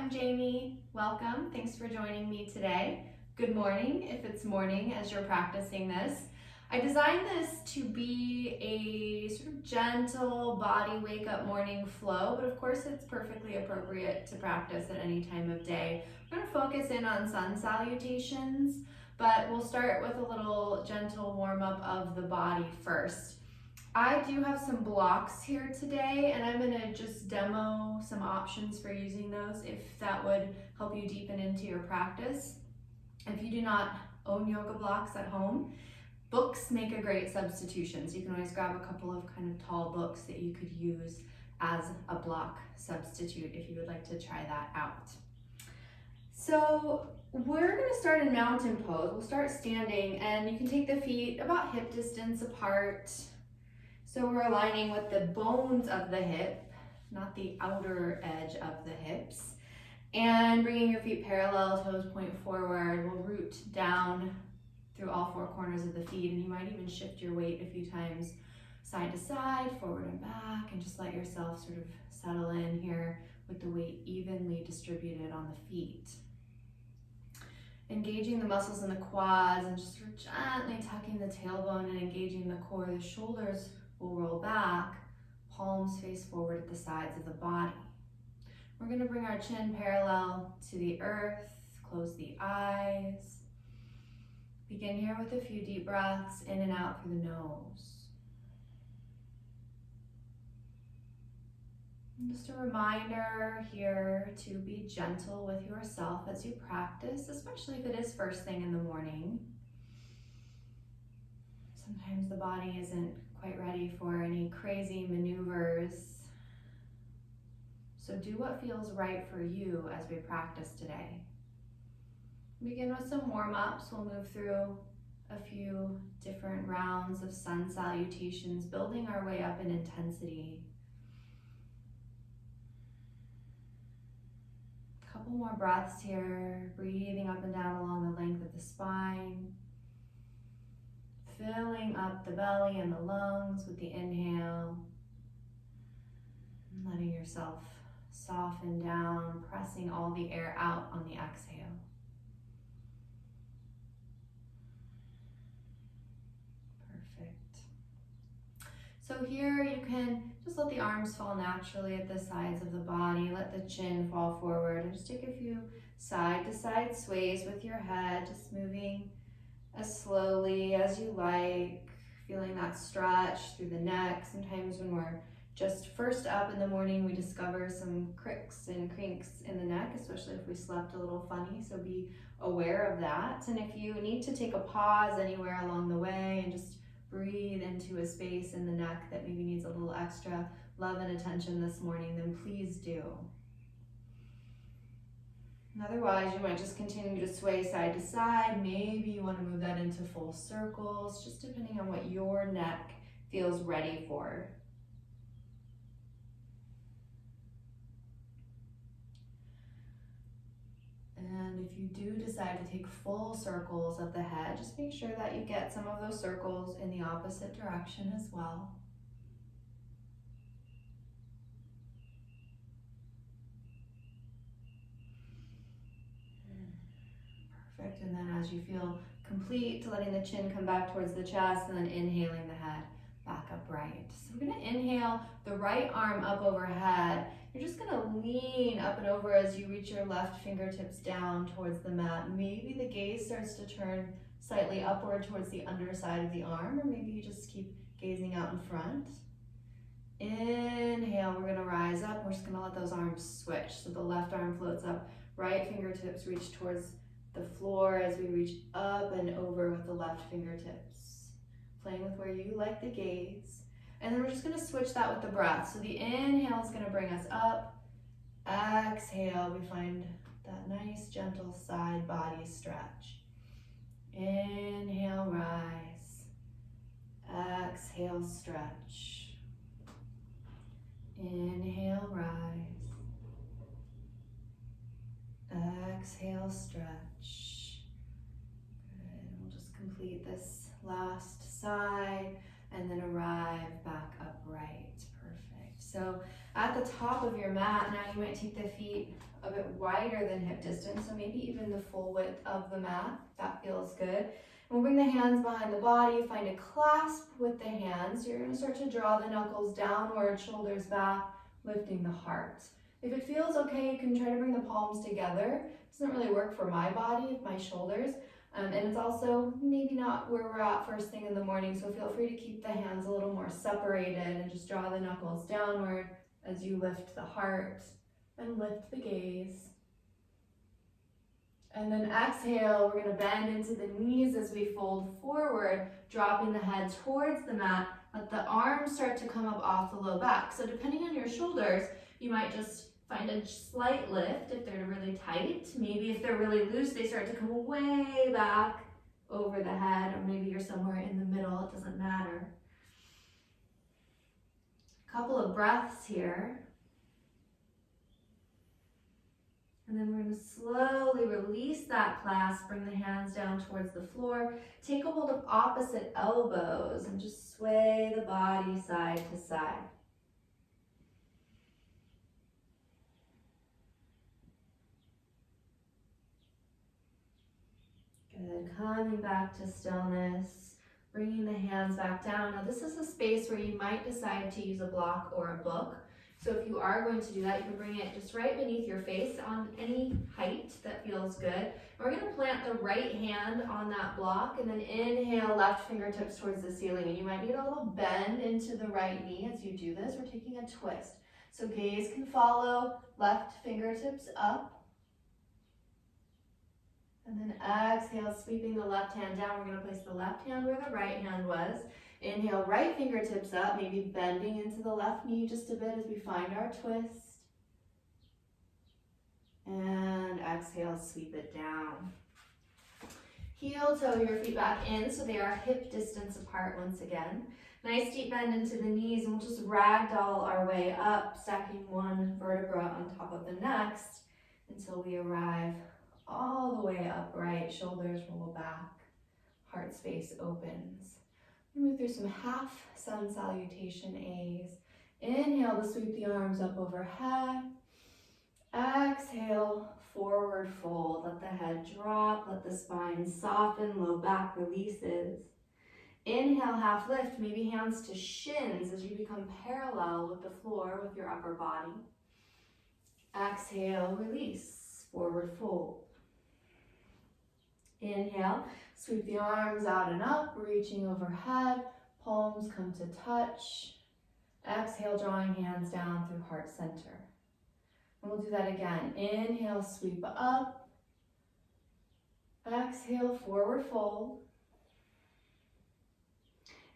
I'm Jamie. Welcome. Thanks for joining me today. Good morning if it's morning as you're practicing this. I designed this to be a sort of gentle body wake up morning flow, but of course it's perfectly appropriate to practice at any time of day. We're going to focus in on sun salutations, but we'll start with a little gentle warm up of the body first. I do have some blocks here today, and I'm going to just demo some options for using those if that would help you deepen into your practice. If you do not own yoga blocks at home, books make a great substitution. So you can always grab a couple of kind of tall books that you could use as a block substitute if you would like to try that out. So we're going to start in mountain pose. We'll start standing, and you can take the feet about hip distance apart. So we're aligning with the bones of the hip, not the outer edge of the hips. And bringing your feet parallel, toes point forward. We'll root down through all four corners of the feet, and you might even shift your weight a few times side to side, forward and back, and just let yourself sort of settle in here with the weight evenly distributed on the feet. Engaging the muscles in the quads and just sort of gently tucking the tailbone and engaging the core. The shoulders will roll back, palms face forward at the sides of the body. We're going to bring our chin parallel to the earth, close the eyes. Begin here with a few deep breaths in and out through the nose. And just a reminder here to be gentle with yourself as you practice, especially if it is first thing in the morning. Sometimes the body isn't quite ready for any crazy maneuvers. So do what feels right for you as we practice today. Begin with some warm-ups. We'll move through a few different rounds of sun salutations, building our way up in intensity. A couple more breaths here, breathing up and down along the length of the spine. Filling up the belly and the lungs with the inhale. And letting yourself soften down, pressing all the air out on the exhale. Perfect. So here you can just let the arms fall naturally at the sides of the body. Let the chin fall forward. And just take a few side to side sways with your head, just moving as slowly as you like, feeling that stretch through the neck. Sometimes when we're just first up in the morning, we discover some cricks and crinks in the neck, especially if we slept a little funny, so be aware of that. And if you need to take a pause anywhere along the way and just breathe into a space in the neck that maybe needs a little extra love and attention this morning, then please do. And otherwise, you might just continue to sway side to side. Maybe you want to move that into full circles, just depending on what your neck feels ready for. And if you do decide to take full circles of the head, just make sure that you get some of those circles in the opposite direction as well. Perfect, and then as you feel complete, letting the chin come back towards the chest and then inhaling the head back upright. So we're gonna inhale the right arm up overhead. You're just gonna lean up and over as you reach your left fingertips down towards the mat. Maybe the gaze starts to turn slightly upward towards the underside of the arm, or maybe you just keep gazing out in front. Inhale, we're gonna rise up. We're just gonna let those arms switch. So the left arm floats up, right fingertips reach towards the floor as we reach up and over with the left fingertips. Playing with where you like the gaze. And then we're just gonna switch that with the breath. So the inhale is gonna bring us up. Exhale, we find that nice gentle side body stretch. Inhale, rise. Exhale, stretch. Inhale, rise. Exhale, stretch. Good. We'll just complete this last side and then arrive back upright. Perfect. So at at the top of your mat, now you might take the feet a bit wider than hip distance, so maybe even the full width of the mat, if that feels good. And we'll bring the hands behind the body, find a clasp with the hands. You're gonna start to draw the knuckles downward, shoulders back, lifting the heart. If it feels okay, you can try to bring the palms together. It doesn't really work for my body, my shoulders. And it's also maybe not where we're at first thing in the morning, so feel free to keep the hands a little more separated and just draw the knuckles downward as you lift the heart and lift the gaze. And then exhale, we're gonna bend into the knees as we fold forward, dropping the head towards the mat. Let the arms start to come up off the low back. So depending on your shoulders, you might just find a slight lift if they're really tight. Maybe if they're really loose, they start to come way back over the head, or maybe you're somewhere in the middle, it doesn't matter. A couple of breaths here. And then we're going to slowly release that clasp, bring the hands down towards the floor. Take a hold of opposite elbows and just sway the body side to side. Good, coming back to stillness, bringing the hands back down. Now this is a space where you might decide to use a block or a book. So if you are going to do that, you can bring it just right beneath your face on any height that feels good. We're going to plant the right hand on that block and then inhale left fingertips towards the ceiling. And you might need a little bend into the right knee as you do this. We're taking a twist. So gaze can follow left fingertips up. And then exhale, sweeping the left hand down. We're going to place the left hand where the right hand was. Inhale, right fingertips up, maybe bending into the left knee just a bit as we find our twist. And exhale, sweep it down. Heel toe your feet back in so they are hip distance apart once again. Nice deep bend into the knees, and we'll just ragdoll our way up, stacking one vertebra on top of the next until we arrive all the way upright, shoulders roll back, heart space opens. Move through some half sun salutation A's. Inhale to sweep the arms up overhead. Exhale, forward fold. Let the head drop, let the spine soften, low back releases. Inhale, half lift, maybe hands to shins as you become parallel with the floor with your upper body. Exhale, release, forward fold. Inhale, sweep the arms out and up, reaching overhead, palms come to touch. Exhale, drawing hands down through heart center. And we'll do that again. Inhale, sweep up. Exhale, forward fold.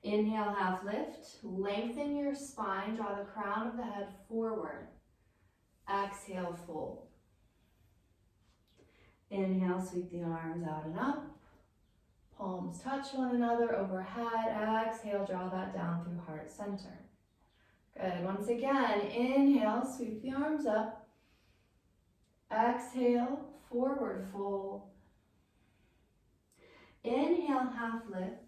Inhale, half lift. Lengthen your spine, draw the crown of the head forward. Exhale, fold. Inhale, sweep the arms out and up. Palms touch one another overhead. Exhale, draw that down through heart center. Good. Once again, inhale, sweep the arms up. Exhale, forward fold. Inhale, half lift.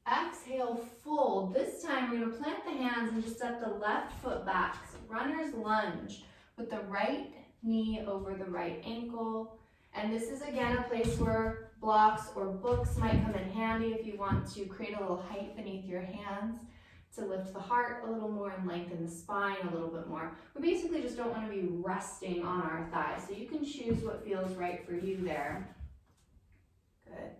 Exhale, fold. This time we're going to plant the hands and just step the left foot back. So runner's lunge with the right knee over the right ankle. And this is again a place where blocks or books might come in handy if you want to create a little height beneath your hands to lift the heart a little more and lengthen the spine a little bit more. We basically just don't want to be resting on our thighs, so you can choose what feels right for you there. Good.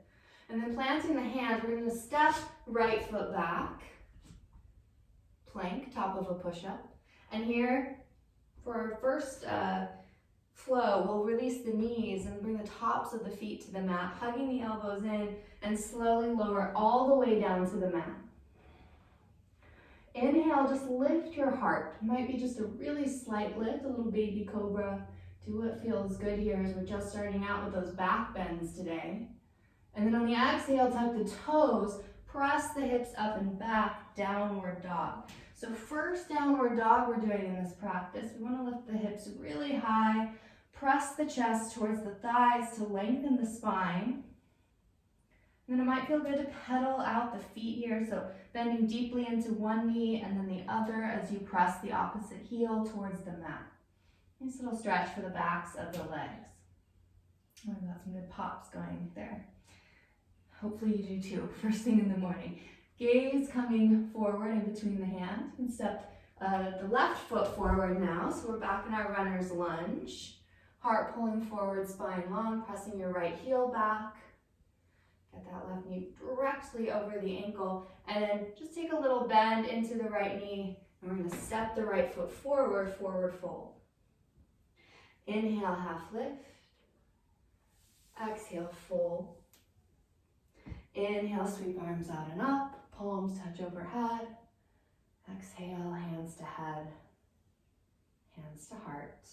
And then planting the hand, we're going to step right foot back, plank, top of a push-up. And here, for our first flow, we'll release the knees and bring the tops of the feet to the mat, hugging the elbows in and slowly lower all the way down to the mat. Inhale, just lift your heart. It might be just a really slight lift, a little baby cobra. Do what feels good here as we're just starting out with those back bends today. And then on the exhale, tuck the toes, press the hips up and back, downward dog. So first downward dog we're doing in this practice. We want to lift the hips really high, press the chest towards the thighs to lengthen the spine. And then it might feel good to pedal out the feet here, so bending deeply into one knee and then the other as you press the opposite heel towards the mat. Nice little stretch for the backs of the legs. Oh, I've got some good pops going there. Hopefully you do too, first thing in the morning. Gaze coming forward in between the hands. And step the left foot forward now, so we're back in our runner's lunge. Heart pulling forward, spine long, pressing your right heel back. Get that left knee directly over the ankle, and then just take a little bend into the right knee, and we're going to step the right foot forward, forward fold. Inhale, half lift. Exhale, fold. Inhale, sweep arms out and up, palms touch overhead. Exhale, hands to head, hands to heart,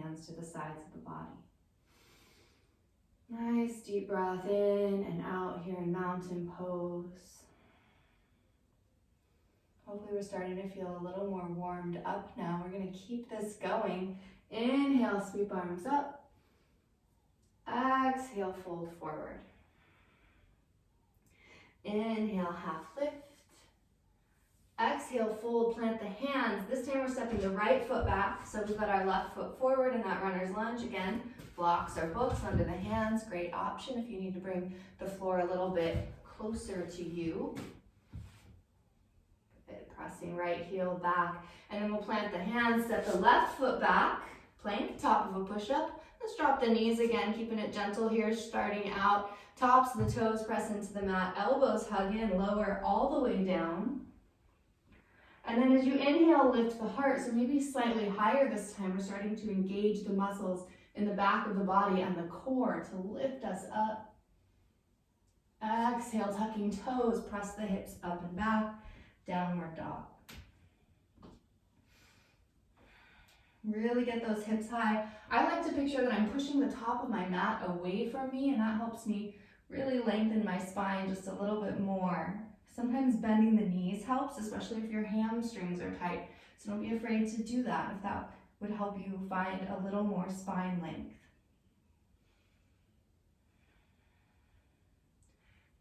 hands to the sides of the body. Nice deep breath in and out here in mountain pose. Hopefully we're starting to feel a little more warmed up now. We're going to keep this going. Inhale, sweep arms up. Exhale, fold forward. Inhale, half lift. Exhale, fold, plant the hands. This time we're stepping the right foot back. So we've got our left foot forward in that runner's lunge. Again, blocks or books under the hands. Great option if you need to bring the floor a little bit closer to you. Good. Pressing right heel back. And then we'll plant the hands, step the left foot back. Plank, top of a push-up. Let's drop the knees again, keeping it gentle here, starting out. Tops of the toes press into the mat, elbows hug in, lower all the way down. And then as you inhale, lift the heart, so maybe slightly higher this time. We're starting to engage the muscles in the back of the body and the core to lift us up. Exhale, tucking toes, press the hips up and back, downward dog. Really get those hips high. I like to picture that I'm pushing the top of my mat away from me, and that helps me really lengthen my spine just a little bit more. Sometimes bending the knees helps, especially if your hamstrings are tight. So don't be afraid to do that if that would help you find a little more spine length.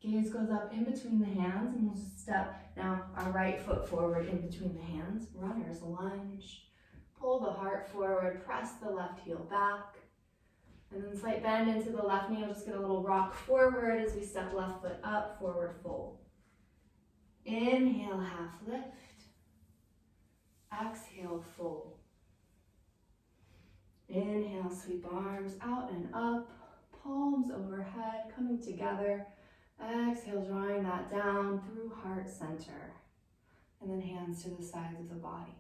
Gaze goes up in between the hands, and we'll just step now our right foot forward in between the hands. Runner's lunge. Pull the heart forward, press the left heel back. And then slight bend into the left knee. We'll just get a little rock forward as we step left foot up, forward fold. Inhale, half lift. Exhale, fold. Inhale, sweep arms out and up, palms overhead, coming together. Exhale, drawing that down through heart center. And then hands to the sides of the body.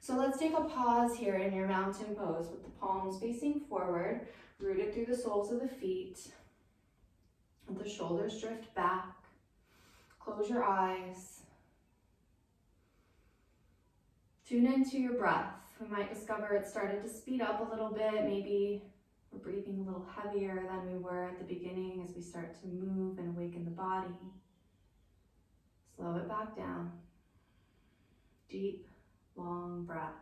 So let's take a pause here in your mountain pose with the palms facing forward, rooted through the soles of the feet. Let the shoulders drift back. Close your eyes. Tune into your breath. We might discover it started to speed up a little bit. Maybe we're breathing a little heavier than we were at the beginning as we start to move and awaken the body. Slow it back down. Deep, long breaths.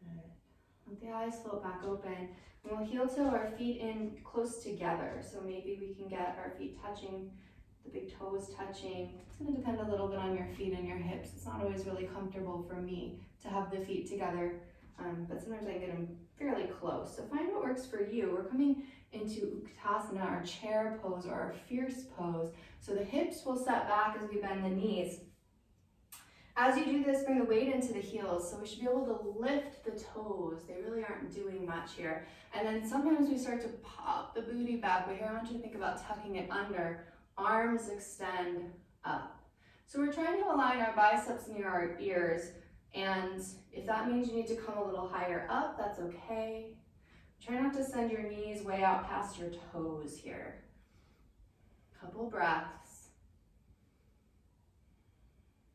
Good. Let the eyes float back open. And we'll heel toe our feet in close together. So maybe we can get our feet touching, the big toes touching. It's going to depend a little bit on your feet and your hips. It's not always really comfortable for me to have the feet together, but sometimes I get them fairly close. So find what works for you. We're coming into Utkatasana, our chair pose or our fierce pose. So the hips will set back as we bend the knees. As you do this, bring the weight into the heels. So we should be able to lift the toes. They really aren't doing much here. And then sometimes we start to pop the booty back, but here I want you to think about tucking it under. Arms extend up. So we're trying to align our biceps near our ears. And if that means you need to come a little higher up, that's okay. Try not to send your knees way out past your toes here. Couple breaths.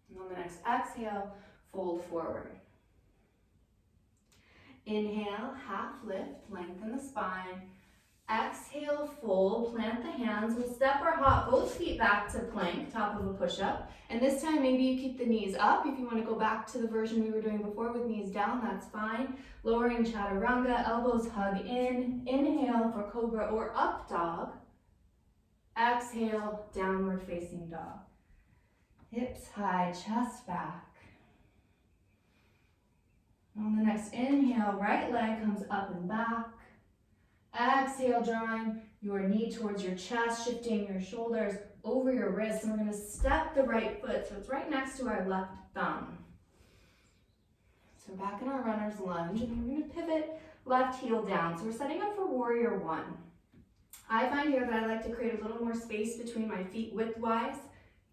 And on the next exhale, fold forward. Inhale, half lift, lengthen the spine. Exhale, fold, plant the hands. We'll step or hop both feet back to plank, top of a push-up. And this time, maybe you keep the knees up. If you want to go back to the version we were doing before with knees down, that's fine. Lowering chaturanga, elbows hug in. Inhale for cobra or up dog. Exhale, downward facing dog. Hips high, chest back. On the next inhale, right leg comes up and back. Exhale, drawing your knee towards your chest, shifting your shoulders over your wrists. And we're going to step the right foot so it's right next to our left thumb. So back in our runner's lunge, and then we're going to pivot left heel down. So we're setting up for warrior one. I find here that I like to create a little more space between my feet widthwise,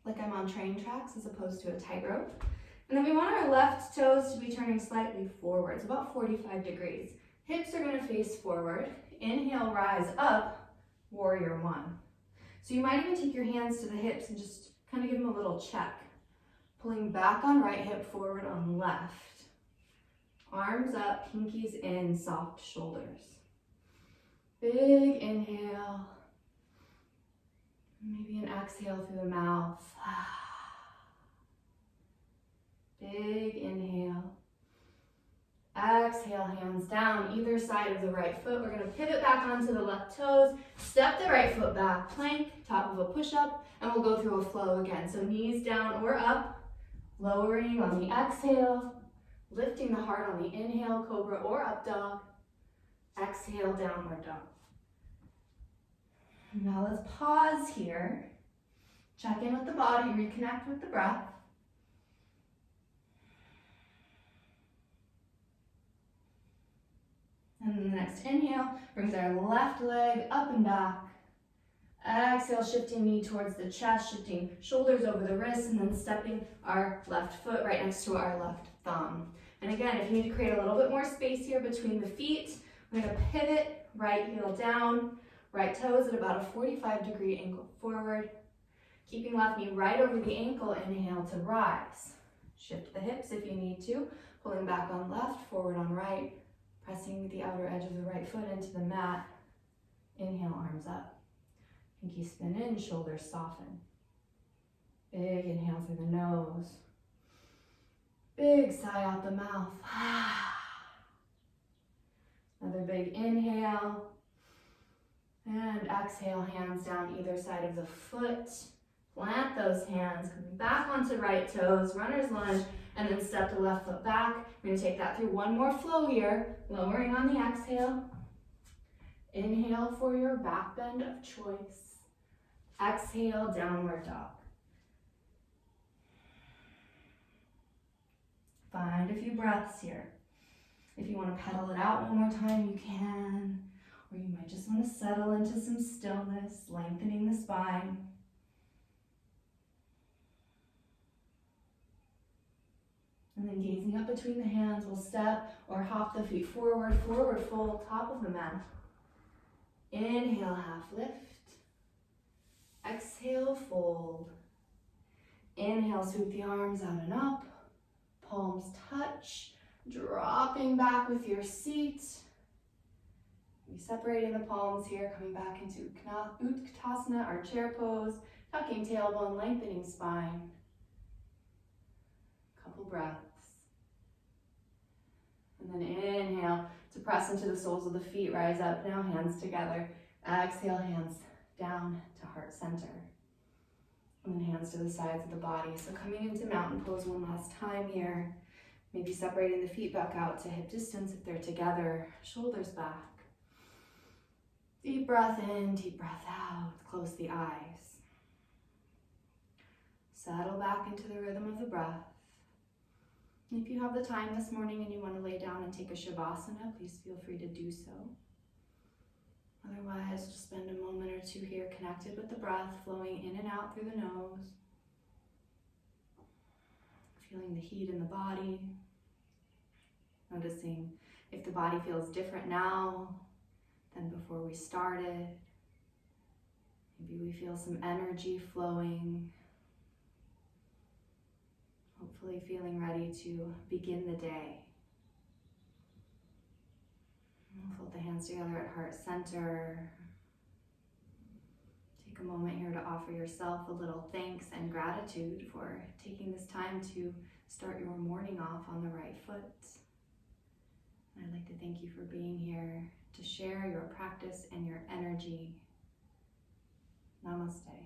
like I'm on train tracks as opposed to a tightrope. And then we want our left toes to be turning slightly forwards, about 45 degrees. Hips are going to face forward. Inhale, rise up, warrior one. So you might even take your hands to the hips and just kind of give them a little check. Pulling back on right hip, forward on left. Arms up, pinkies in, soft shoulders. Big inhale. Maybe an exhale through the mouth. Big inhale. Exhale, hands down, either side of the right foot. We're going to pivot back onto the left toes, step the right foot back, plank, top of a push-up, and we'll go through a flow again. So knees down or up, lowering on the exhale, lifting the heart on the inhale, cobra or up dog. Exhale, downward dog. Now let's pause here, check in with the body, reconnect with the breath. And then the next inhale brings our left leg up and back. Exhale, shifting knee towards the chest, shifting shoulders over the wrists, and then stepping our left foot right next to our left thumb. And again, if you need to create a little bit more space here between the feet, we're going to pivot, right heel down, right toes at about a 45-degree angle forward. Keeping left knee right over the ankle, inhale to rise. Shift the hips if you need to, pulling back on left, forward on right. Pressing the outer edge of the right foot into the mat. Inhale, arms up. Pinky spin in, shoulders soften. Big inhale through the nose. Big sigh out the mouth. Another big inhale. And exhale, hands down either side of the foot. Plant those hands, coming back onto right toes, runner's lunge, and then step the left foot back. We're going to take that through one more flow here, lowering on the exhale. Inhale for your back bend of choice. Exhale, downward dog. Find a few breaths here. If you want to pedal it out one more time, you can. Or you might just want to settle into some stillness, lengthening the spine. And then gazing up between the hands, we'll step or hop the feet forward, forward fold, top of the mat. Inhale, half lift. Exhale, fold. Inhale, sweep the arms out and up. Palms touch, dropping back with your seat. Separating the palms here, coming back into Utkatasana, our chair pose, tucking tailbone, lengthening spine. Couple breaths. And then inhale to press into the soles of the feet, rise up, now hands together. Exhale, hands down to heart center. And then hands to the sides of the body. So coming into mountain pose one last time here. Maybe separating the feet back out to hip distance if they're together, shoulders back. Deep breath in, deep breath out. Close the eyes. Settle back into the rhythm of the breath. If you have the time this morning and you want to lay down and take a Shavasana, please feel free to do so. Otherwise, just spend a moment or two here connected with the breath, flowing in and out through the nose. Feeling the heat in the body. Noticing if the body feels different now than before we started. Maybe we feel some energy flowing. Hopefully feeling ready to begin the day. Fold the hands together at heart center. offer yourself a little thanks and gratitude for taking this time to start your morning off on the right foot. I'd like to thank you for being here to share your practice and your energy. Namaste.